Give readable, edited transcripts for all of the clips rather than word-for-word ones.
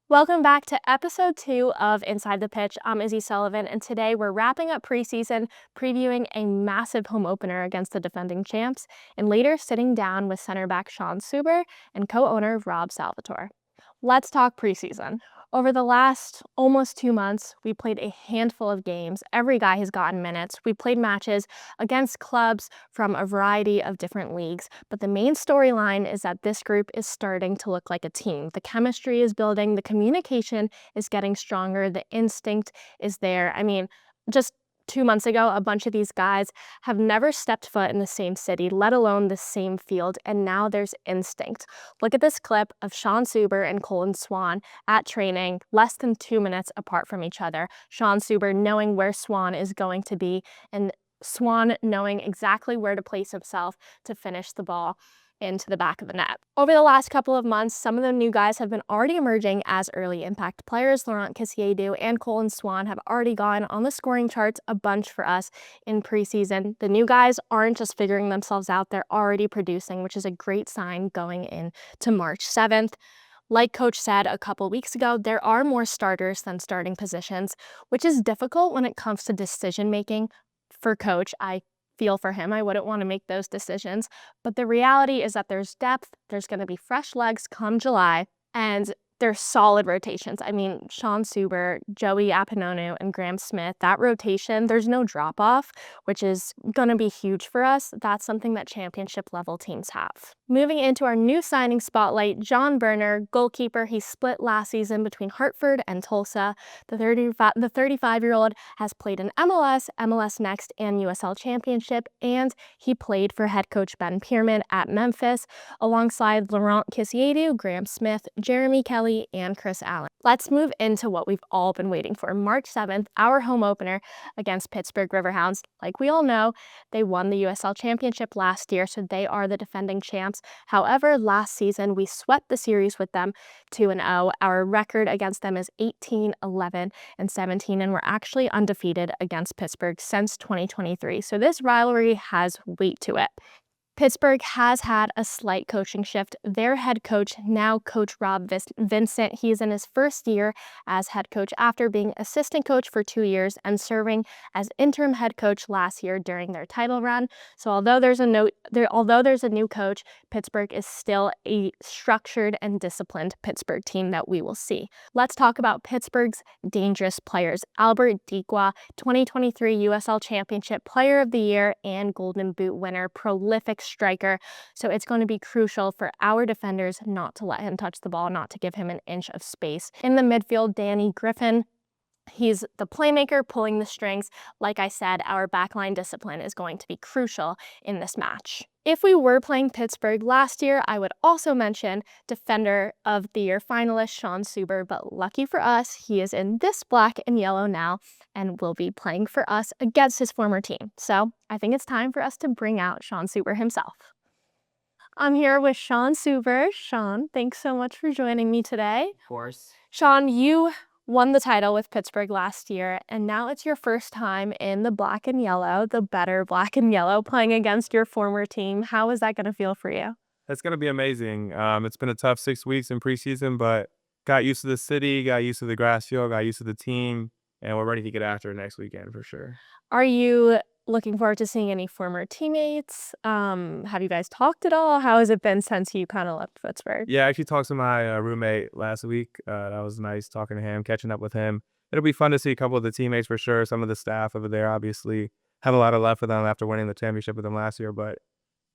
Welcome back to episode 2 of Inside the Pitch. I'm Izzy Sullivan, and today we're wrapping up preseason, previewing a massive home opener against the defending champs, and later sitting down with center back Sean Suber and co-owner Rob Salvatore. Let's talk preseason. Over the last almost 2 months, we played a handful of games. Every guy has gotten minutes. We played matches against clubs from a variety of different leagues. But the main storyline is that this group is starting to look like a team. The chemistry is building, the communication is getting stronger, the instinct is there. Just 2 months ago, a bunch of these guys have never stepped foot in the same city, let alone the same field, and now there's instinct. Look at this clip of Sean Suber and 𝙃𝙀𝙀 at training, less than 2 minutes apart from each other. Sean Suber knowing where 𝙀𝙀 is going to be, and 𝙀𝙀 knowing exactly where to place himself to finish the ball into the back of the net. Over the last couple of months, some of the new guys have been already emerging as early impact players. 𝙃𝙀𝙀𝙀 and 𝙃𝙀𝙀 have already gone on the scoring charts a bunch for us in preseason. The new guys aren't just figuring themselves out, they're already producing, which is a great sign going into March 7th. Like Coach said a couple weeks ago, there are more starters than starting positions, which is difficult when it comes to decision making for Coach. I feel for him. I wouldn't want to make those decisions. But the reality is that there's depth, there's going to be fresh legs come July, and there's solid rotations. Sean Suber, Joey Apononu, and Graham Smith, that rotation, there's no drop-off, which is going to be huge for us. That's something that championship-level teams have. Moving into our new signing spotlight, John Berner, goalkeeper. He split last season between Hartford and Tulsa. The 35-year-old has played in MLS, MLS Next, and USL Championship, and he played for head coach Ben Pierman at Memphis, alongside 𝙃𝙀𝙀𝙀𝙀, Graham Smith, Jeremy Kelly, and Chris Allen. Let's move into what we've all been waiting for. March 7th, our home opener against Pittsburgh Riverhounds. Like we all know, they won the USL Championship last year, so they are the defending champs. However, last season, we swept the series with them 2-0. Our record against them is 18-11-17, and we're actually undefeated against Pittsburgh since 2023. So this rivalry has weight to it. Pittsburgh has had a slight coaching shift. Their head coach, now Coach Rob Vincent, he is in his first year as head coach after being assistant coach for 2 years and serving as interim head coach last year during their title run. So although there's a new coach, Pittsburgh is still a structured and disciplined Pittsburgh team that we will see. Let's talk about Pittsburgh's dangerous players. Albert Ďiďła, 2023 USL Championship Player of the Year and Golden Boot winner, prolific striker. So it's going to be crucial for our defenders not to let him touch the ball, not to give him an inch of space. In the midfield, Danny Griffin. He's the playmaker pulling the strings. Like I said, our backline discipline is going to be crucial in this match. If we were playing Pittsburgh last year, I would also mention Defender of the Year finalist Sean Suber, but lucky for us, he is in this black and yellow now and will be playing for us against his former team. So I think it's time for us to bring out Sean Suber himself. I'm here with Sean Suber. Sean, thanks so much for joining me today. Of course. Sean, you won the title with Pittsburgh last year, and now it's your first time in the black and yellow, the better black and yellow, playing against your former team. How is that going to feel for you? It's going to be amazing. It's been a tough 6 weeks in preseason, but got used to the city, got used to the grass field, got used to the team, and we're ready to get after it next weekend for sure. Are you looking forward to seeing any former teammates? Have you guys talked at all? How has it been since you kind of left Pittsburgh? Yeah, I actually talked to my roommate last week. That was nice talking to him, catching up with him. It'll be fun to see a couple of the teammates for sure. Some of the staff over there obviously have a lot of love for them after winning the championship with them last year, but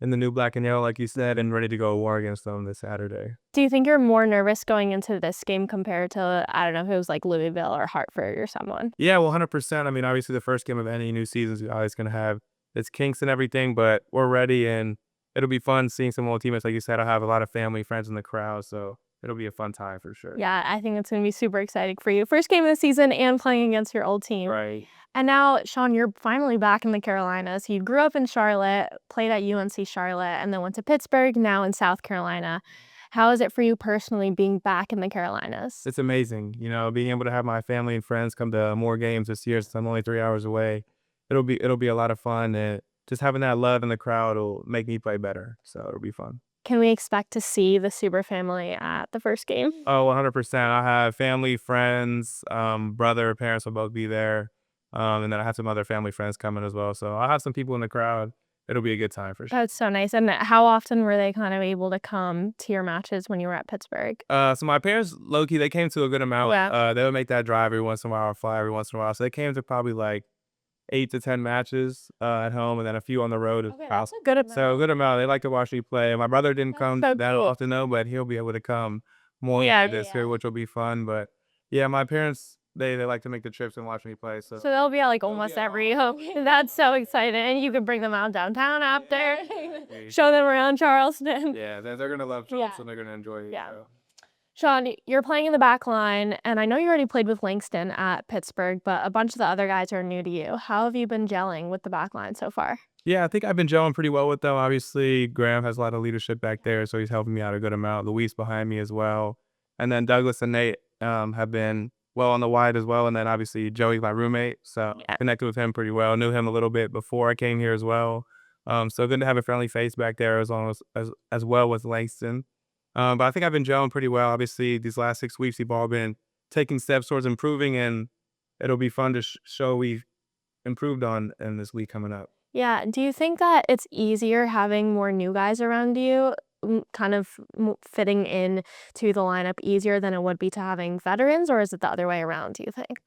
in the new black and yellow, like you said, and ready to go to war against them this Saturday. Do you think you're more nervous going into this game compared to, I don't know, if it was like Louisville or Hartford or someone? Yeah, well, 100%. Obviously the first game of any new season is always going to have its kinks and everything, but we're ready, and it'll be fun seeing some old teammates. Like you said, I'll have a lot of family, friends in the crowd, so it'll be a fun time for sure. Yeah, I think it's going to be super exciting for you. First game of the season and playing against your old team. Right. And now, Sean, you're finally back in the Carolinas. You grew up in Charlotte, played at UNC Charlotte, and then went to Pittsburgh, now in South Carolina. How is it for you personally being back in the Carolinas? It's amazing, being able to have my family and friends come to more games this year since I'm only 3 hours away. It'll be a lot of fun, and just having that love in the crowd will make me play better. So it'll be fun. Can we expect to see the Super family at the first game? Oh, 100%. I have family, friends, brother, parents will both be there. And then I have some other family friends coming as well. So I'll have some people in the crowd. It'll be a good time for sure. That's so nice. And how often were they kind of able to come to your matches when you were at Pittsburgh? So my parents, low key, they came to a good amount. Yeah. They would make that drive every once in a while or fly every once in a while. So they came to probably like 8 to 10 matches at home, and then a few on the road as Okay, well. that's a good amount. So a good amount. They like to watch me play. My brother didn't come so that cool. often though, but he'll be able to come more Yeah, this year, which will be fun. But yeah, my parents they like to make the trips and watch me play. So So they'll be at like almost every home. That's so exciting. And you can bring them out downtown after, show them around Charleston. yeah, they're gonna love Charleston. They're gonna enjoy it. Yeah. So. Sean, you're playing in the back line, and I know you already played with Langston at Pittsburgh, but a bunch of the other guys are new to you. How have you been gelling with the back line so far? Yeah, I think I've been gelling pretty well with them. Obviously, Graham has a lot of leadership back there, so he's helping me out a good amount. Luis behind me as well. And then Douglas and Nate have been well on the wide as well. And then obviously Joey, my roommate. So Yeah. connected with him pretty well. Knew him a little bit before I came here as well. So good to have a friendly face back there as well with Langston. But I think I've been gelling pretty well. Obviously, these last 6 weeks, we've all been taking steps towards improving, and it'll be fun to show we've improved on in this week coming up. Yeah. Do you think that it's easier having more new guys around you, kind of fitting in to the lineup easier than it would be to having veterans, or is it the other way around, do you think?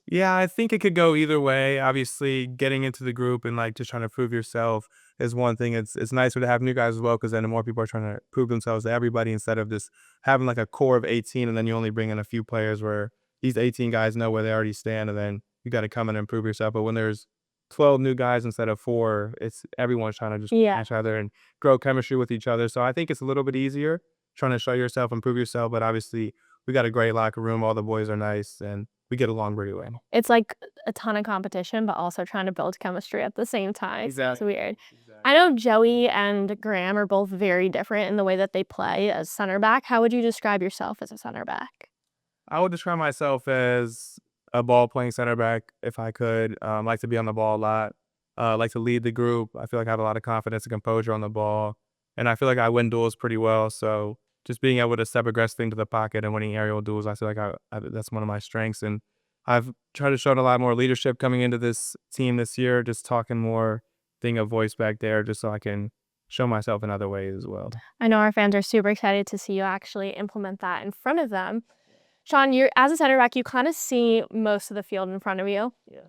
Yeah, I think it could go either way. Obviously, getting into the group and like just trying to prove yourself is one thing. It's nicer to have new guys as well because then the more people are trying to prove themselves to everybody instead of just having like a core of 18 and then you only bring in a few players where these 18 guys know where they already stand and then you got to come in and prove yourself. But when there's 12 new guys instead of 4, it's everyone's trying to just Yeah. each other and grow chemistry with each other. So I think it's a little bit easier trying to show yourself and prove yourself. But obviously, we got a great locker room. All the boys are nice and we get along really well. It's like a ton of competition, but also trying to build chemistry at the same time. Exactly. It's weird. I know Joey and Graham are both very different in the way that they play as center back. How would you describe yourself as a center back? I would describe myself as a ball-playing center back if I could. Like to be on the ball a lot. Like to lead the group. I feel like I have a lot of confidence and composure on the ball. And I feel like I win duels pretty well. So just being able to step aggressively into the pocket and winning aerial duels, I feel like that's one of my strengths. And I've tried to show a lot more leadership coming into this team this year, just talking more, being a voice back there, just so I can show myself in other ways as well. I know our fans are super excited to see you actually implement that in front of them. Sean, you're as a center back, you kind of see most of the field in front of you. Yeah.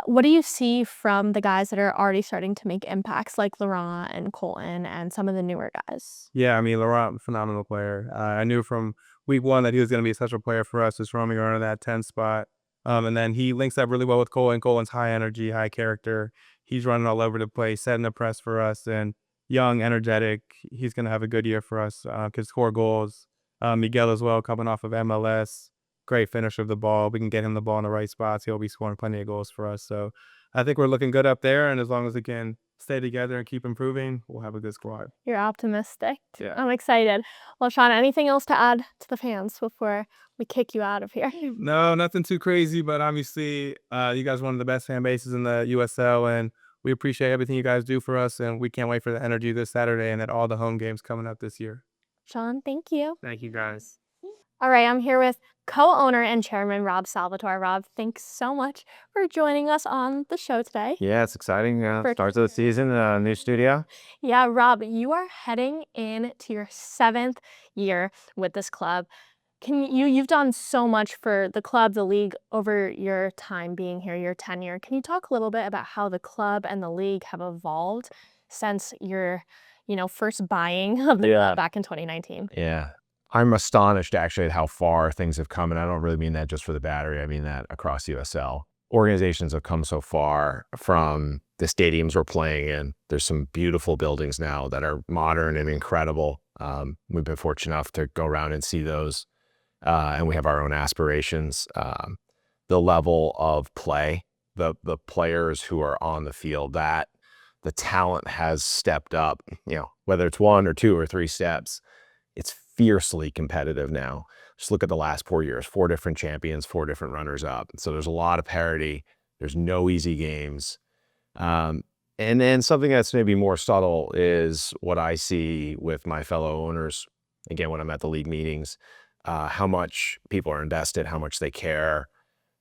What do you see from the guys that are already starting to make impacts, like Laurent and Colton and some of the newer guys? Yeah, I mean, Laurent, phenomenal player. I knew from week 1 that he was going to be such a player for us, just roaming around in that 10 spot. And then he links up really well with Colton. Colton's high energy, high character. He's running all over the place, setting the press for us, and young, energetic. He's going to have a good year for us because score goals. Miguel as well, coming off of MLS. Great finisher of the ball. We can get him the ball in the right spots. He'll be scoring plenty of goals for us. So I think we're looking good up there. And as long as we can stay together and keep improving, we'll have a good squad. You're optimistic. Yeah. I'm excited. Well, Sean, anything else to add to the fans before we kick you out of here? No, nothing too crazy, but obviously you guys are one of the best fan bases in the USL, and we appreciate everything you guys do for us, and we can't wait for the energy this Saturday and at all the home games coming up this year. Sean, thank you. Thank you, guys. All right, I'm here with co-owner and chairman Rob Salvatore. Rob, thanks so much for joining us on the show today. Yeah, it's exciting. Starts of the season, new studio. Yeah, Rob, you are heading into your 7th year with this club. You've done so much for the club, the league over your time being here, your tenure. Can you talk a little bit about how the club and the league have evolved since your, first buying of the club back in 2019? Yeah. I'm astonished actually at how far things have come, and I don't really mean that just for the Battery. I mean that across USL. Organizations have come so far from the stadiums we're playing in. There's some beautiful buildings now that are modern and incredible. We've been fortunate enough to go around and see those, and we have our own aspirations. The level of play, the players who are on the field, that the talent has stepped up, whether it's 1 or 2 or 3 steps. It's fiercely competitive now. Just look at the last 4 years, 4 different champions, 4 different runners up. So there's a lot of parity. There's no easy games. And then something that's maybe more subtle is what I see with my fellow owners, again, when I'm at the league meetings, how much people are invested, how much they care,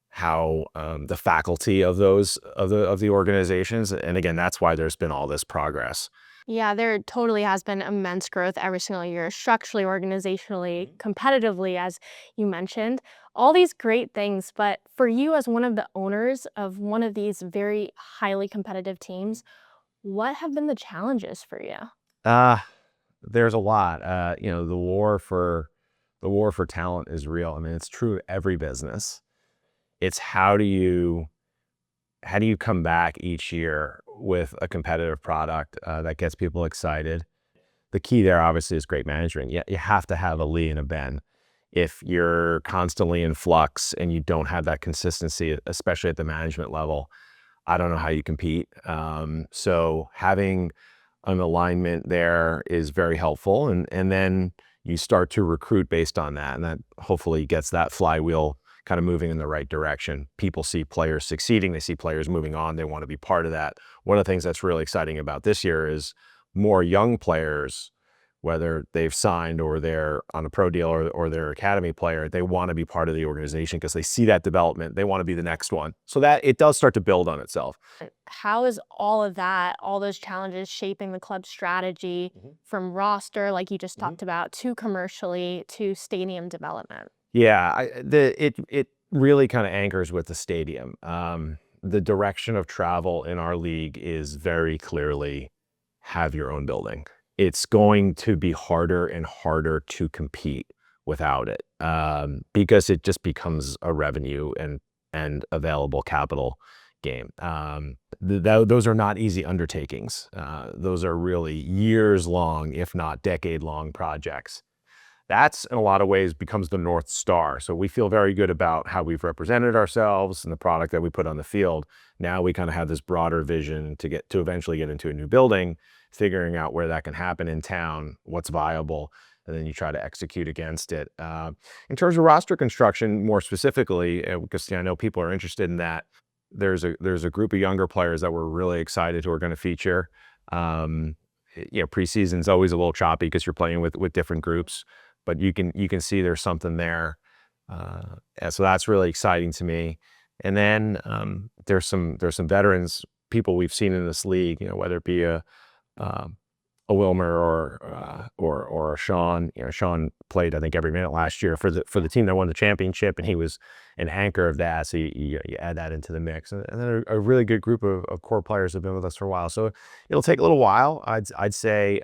how the faculty of the organizations, and again, that's why there's been all this progress. Yeah, there totally has been immense growth every single year, structurally, organizationally, competitively, as you mentioned. All these great things, but for you as one of the owners of one of these very highly competitive teams, what have been the challenges for you? Uh, there's a lot. The war for talent is real. I mean, it's true of every business. It's how do you come back each year with a competitive product that gets people excited? The key there obviously is great management. You have to have a Lee and a Ben. If you're constantly in flux and you don't have that consistency, especially at the management level, I don't know how you compete. So having an alignment there is very helpful. And then you start to recruit based on that. And that hopefully gets that flywheel kind of moving in the right direction. People see players succeeding. They see players moving on. They want to be part of that. One of the things that's really exciting about this year is more young players, whether they've signed or they're on a pro deal or they're academy player, they want to be part of the organization because they see that development. They want to be the next one. So that it does start to build on itself. How is all of that, all those challenges shaping the club's strategy from roster, like you just talked about, to commercially, to stadium development? Yeah, it really kind of anchors with the stadium. The direction of travel in our league is very clearly have your own building. It's going to be harder and harder to compete without it, because it just becomes a revenue and available capital game. Those are not easy undertakings. Those are really years long, if not decade long projects. That's in a lot of ways becomes the North Star. So we feel very good about how we've represented ourselves and the product that we put on the field. Now we kind of have this broader vision to eventually get into a new building, figuring out where that can happen in town, what's viable, and then you try to execute against it. In terms of roster construction, more specifically, because I know people are interested in that, there's a group of younger players that we're really excited who are going to feature. Preseason's always a little choppy because you're playing with different groups, but you can see there's something there. So that's really exciting to me. And then there's some veterans, people we've seen in this league, whether it be a Wilmer or a Sean. Sean played, I think, every minute last year for the team that won the championship, and he was an anchor of that. So you add that into the mix, and then a really good group of core players have been with us for a while. So it'll take a little while. I'd say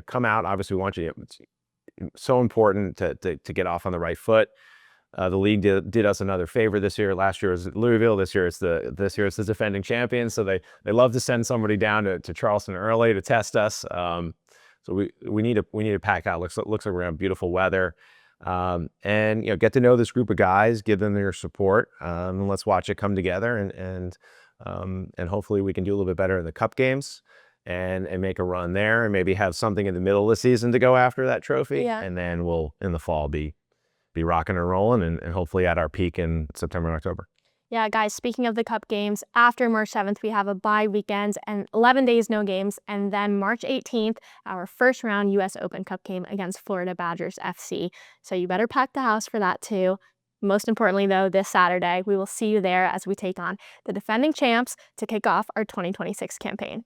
come out. Obviously, we want you. It's so important to get off on the right foot. The league did us another favor this year. Last year was Louisville. This year it's the defending champions. So they love to send somebody down to Charleston early to test us. So we need to pack out. Looks like we're gonna have beautiful weather, and get to know this group of guys, give them your support, and let's watch it come together, and hopefully we can do a little bit better in the cup games. And make a run there, and maybe have something in the middle of the season to go after that trophy. Yeah. And then we'll in the fall be rocking and rolling, and hopefully at our peak in September and October. Yeah, guys, speaking of the cup games, after March 7th, we have a bye weekend and 11 days, no games. And then March 18th, our first round US Open Cup game against Florida Badgers FC. So you better pack the house for that too. Most importantly, though, this Saturday, we will see you there as we take on the defending champs to kick off our 2026 campaign.